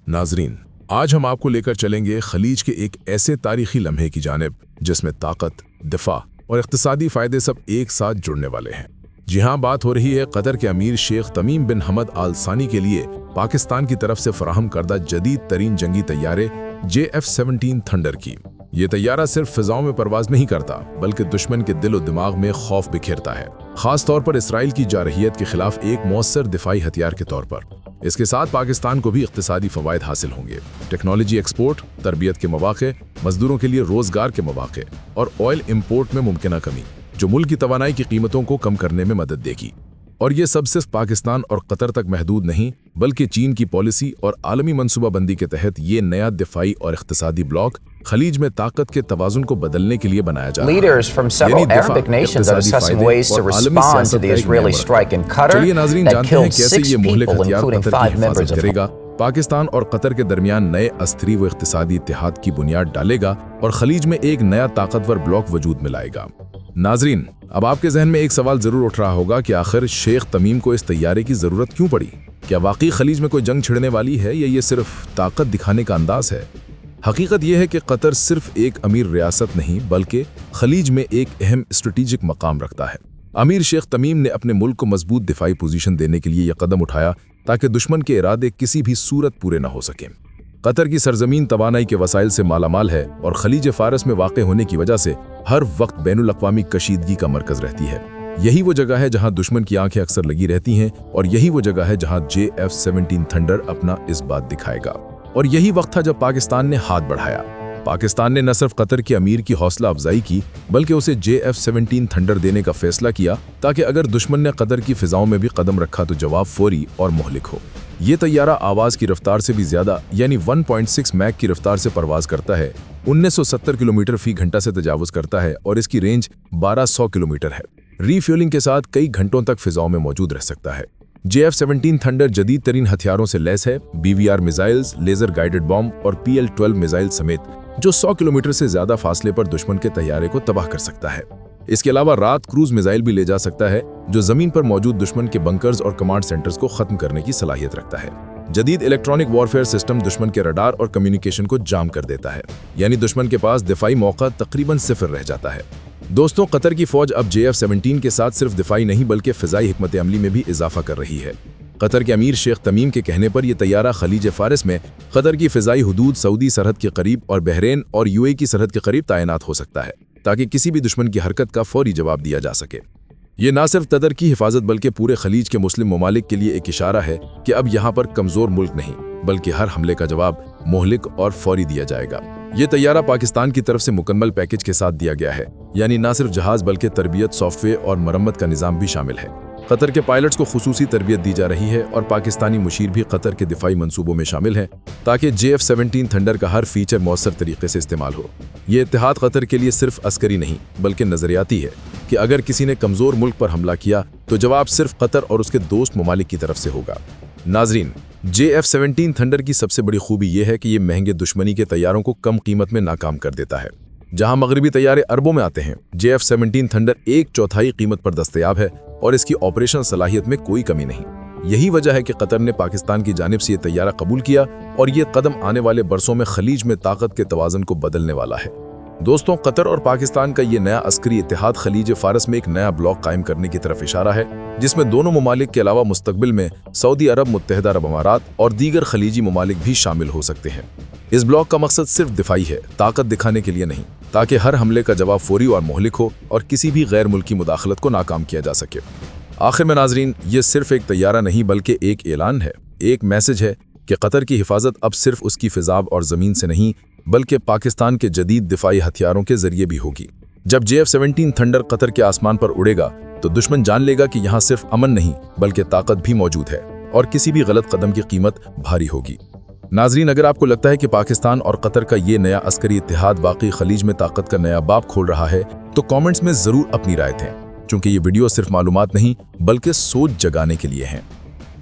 नाजरीन, आज हम आपको लेकर चलेंगे खलीज के एक ऐसे तारीखी लम्हे की जानिब जिसमें ताकत, दिफा और इक्तिसादी फायदे सब एक साथ जुड़ने वाले हैं। जी हाँ, बात हो रही है कतर के अमीर शेख तमीम बिन हमद आल सानी के लिए पाकिस्तान की तरफ से फराहम करदा जदीद तरीन जंगी तैयारे JF-17 थंडर की। ये तैयारा सिर्फ फिजाओं में परवाज नहीं करता बल्कि दुश्मन के दिल और दिमाग में खौफ बिखेरता है, खास तौर पर इसराइल की जारहियत के खिलाफ एक मौसर दिफाई हथियार के तौर पर। इसके साथ पाकिस्तान को भी इक्तिसादी फवायद हासिल होंगे। टेक्नोलॉजी एक्सपोर्ट, तरबियत के मौके, मजदूरों के लिए रोजगार के मौके और ऑयल इम्पोर्ट में मुमकिन कमी जो मुल्क की तवानाई की कीमतों को कम करने में मदद देगी। और ये सब सिर्फ पाकिस्तान और कतर तक महदूद नहीं बल्कि चीन की पॉलिसी और आलमी मनसूबाबंदी के तहत ये नया दिफाई और इक्तिसादी ब्लॉक खलीज में ताकत के तवाजुन को बदलने के लिए बनाया जा रहा है। Leaders from several Arabic nations are discussing ways to respond to the Israeli strike in Qatar that killed 6 people, including 5 members of करेगा। पाकिस्तान और कतर के दरमियान नए अस्त्री व इक्तिसादी इत्तेहाद की बुनियाद डालेगा और खलीज में एक नया ताकतवर ब्लॉक वजूद में लाएगा। नाजरीन, अब आपके जहन में एक सवाल जरूर उठ रहा होगा कि आखिर शेख तमीम को इस तैयारे की जरूरत क्यों पड़ी? क्या वाकई खलीज में कोई जंग छिड़ने वाली है या ये सिर्फ ताकत दिखाने का अंदाज है? हकीकत यह है कि कतर सिर्फ एक अमीर रियासत नहीं बल्कि खलीज में एक अहम स्ट्रेटेजिक मकाम रखता है। अमीर शेख तमीम ने अपने मुल्क को मजबूत दिफाई पोजीशन देने के लिए यह कदम उठाया ताकि दुश्मन के इरादे किसी भी सूरत पूरे न हो सकें। कतर की सरजमीन तवानाई के वसाइल से मालामाल है और खलीज फारस में वाक़ होने की वजह से हर वक्त बैनुल अक़वामी कशीदगी का मरकज रहती है। यही वो जगह है जहां दुश्मन की आंखें अक्सर लगी रहती हैं और यही वो जगह है जहां JF-17 थंडर अपना इस बात दिखाएगा। और यही वक्त था जब पाकिस्तान ने हाथ बढ़ाया। पाकिस्तान ने न सिर्फ कतर के अमीर की हौसला अफजाई की बल्कि उसे JF-17 थंडर देने का फैसला किया ताकि अगर दुश्मन ने कतर की फिजाओं में भी कदम रखा तो जवाब फौरी और मुहलिक हो। ये तैयारा आवाज की रफ्तार से भी ज्यादा यानी 1.6 मैक की रफ्तार से परवाज करता है, 1970 किलोमीटर फी घंटा से तजावुज करता है और इसकी रेंज 1200 किलोमीटर है। रीफ्यूलिंग के साथ कई घंटों तक फिजाओं में मौजूद रह सकता है। JF-17 थंडर जदीद तरीन हथियारों से लैस है, BVR missiles, laser guided bomb और PL-12 मिसाइल समेत जो 100 किलोमीटर से ज्यादा फासले पर दुश्मन के तैयारे को तबाह कर सकता है। इसके अलावा रात क्रूज मिसाइल भी ले जा सकता है जो जमीन पर मौजूद दुश्मन के बंकर्स और कमांड सेंटर्स को खत्म करने की सलाहियत रखता है। जदीद इलेक्ट्रॉनिक वॉरफेयर सिस्टम दुश्मन के रडार और कम्युनिकेशन को जाम कर देता है, यानी दुश्मन के पास दिफाई मौका तकरीबन सिफर रह जाता है। दोस्तों, कतर की फौज अब JF-17 के साथ सिर्फ दिफाई नहीं बल्कि फिजाई हिकमत अमली में भी इजाफा कर रही है। कतर के अमीर शेख तमीम के कहने पर यह तैयारा खलीज फारस में कतर की फिजाई हुदूद सऊदी सरहद के करीब और बहरेन और UAE की सरहद के करीब तैनात हो सकता है ताकि किसी भी दुश्मन की हरकत का फौरी जवाब दिया जा सके। ये न सिर्फ कतर की हिफाजत बल्कि पूरे खलीज के मुस्लिम ममालिक के लिए एक इशारा है कि अब यहाँ पर कमजोर मुल्क नहीं बल्कि हर हमले का जवाब मुहलिक और फौरी दिया जाएगा। ये तैयारा पाकिस्तान की तरफ से मुकम्मल पैकेज के साथ दिया गया है, यानी न सिर्फ जहाज बल्कि तरबियत, सॉफ्टवेयर और मरम्मत का निज़ाम भी शामिल है। कतर के पायलट्स को खुसूसी तरबियत दी जा रही है और पाकिस्तानी मुशीर भी कतर के दिफाई मंसूबों में शामिल हैं ताकि JF-17 थंडर का हर फीचर मौसर तरीके से इस्तेमाल हो। ये इत्तेहाद कतर के लिए सिर्फ अस्करी नहीं बल्कि नजरियाती है कि अगर किसी ने कमजोर मुल्क पर हमला किया तो जवाब सिर्फ कतर और उसके दोस्त ममालिक की तरफ से होगा। नाजरीन, JF-17 थंडर की सबसे बड़ी खूबी यह है कि ये महंगे दुश्मनी के तैयारों को कम कीमत में नाकाम कर देता है। जहां मगरबी तैयारे अरबों में आते हैं, JF-17 थंडर 1/4 कीमत पर दस्तयाब है और इसकी ऑपरेशन सलाहियत में कोई कमी नहीं। यही वजह है कि कतर ने पाकिस्तान की जानिब से ये तैयारा कबूल किया और ये कदम आने वाले बरसों में खलीज में ताकत के तवाज़ुन को बदलने वाला है। दोस्तों, कतर और पाकिस्तान का ये नया अस्करी इत्तेहाद खलीज फारस में एक नया ब्लॉक कायम करने की तरफ इशारा है जिसमें दोनों ममालिक के अलावा मुस्तकबिल में सऊदी अरब, मुत्तहिदा अरब अमारात और दीगर खलीजी ममालिक भी शामिल हो सकते हैं। इस ब्लॉक का मकसद सिर्फ दिफाई है, ताकत दिखाने के लिए नहीं, ताकि हर हमले का जवाब फौरी और मुहलिक हो और किसी भी गैर मुल्की मुदाखलत को नाकाम किया जा सके। आखिर में नाजरीन, ये सिर्फ एक तैयारा नहीं बल्कि एक ऐलान है, एक मैसेज है कि कतर की हिफाजत अब सिर्फ उसकी फिजाब और ज़मीन से नहीं बल्कि पाकिस्तान के जदीद दिफाई हथियारों के जरिए भी होगी। जब JF-17 थंडर कतर के आसमान पर उड़ेगा तो दुश्मन जान लेगा कि यहाँ सिर्फ अमन नहीं बल्कि ताकत भी मौजूद है और किसी भी गलत कदम की कीमत भारी होगी। नाजरीन, अगर आपको लगता है कि पाकिस्तान और कतर का ये नया अस्करी इत्तेहाद वाकई खलीज में ताकत का नया बाब खोल रहा है तो कमेंट्स में जरूर अपनी राय दें, क्योंकि ये वीडियो सिर्फ मालूमात नहीं बल्कि सोच जगाने के लिए है।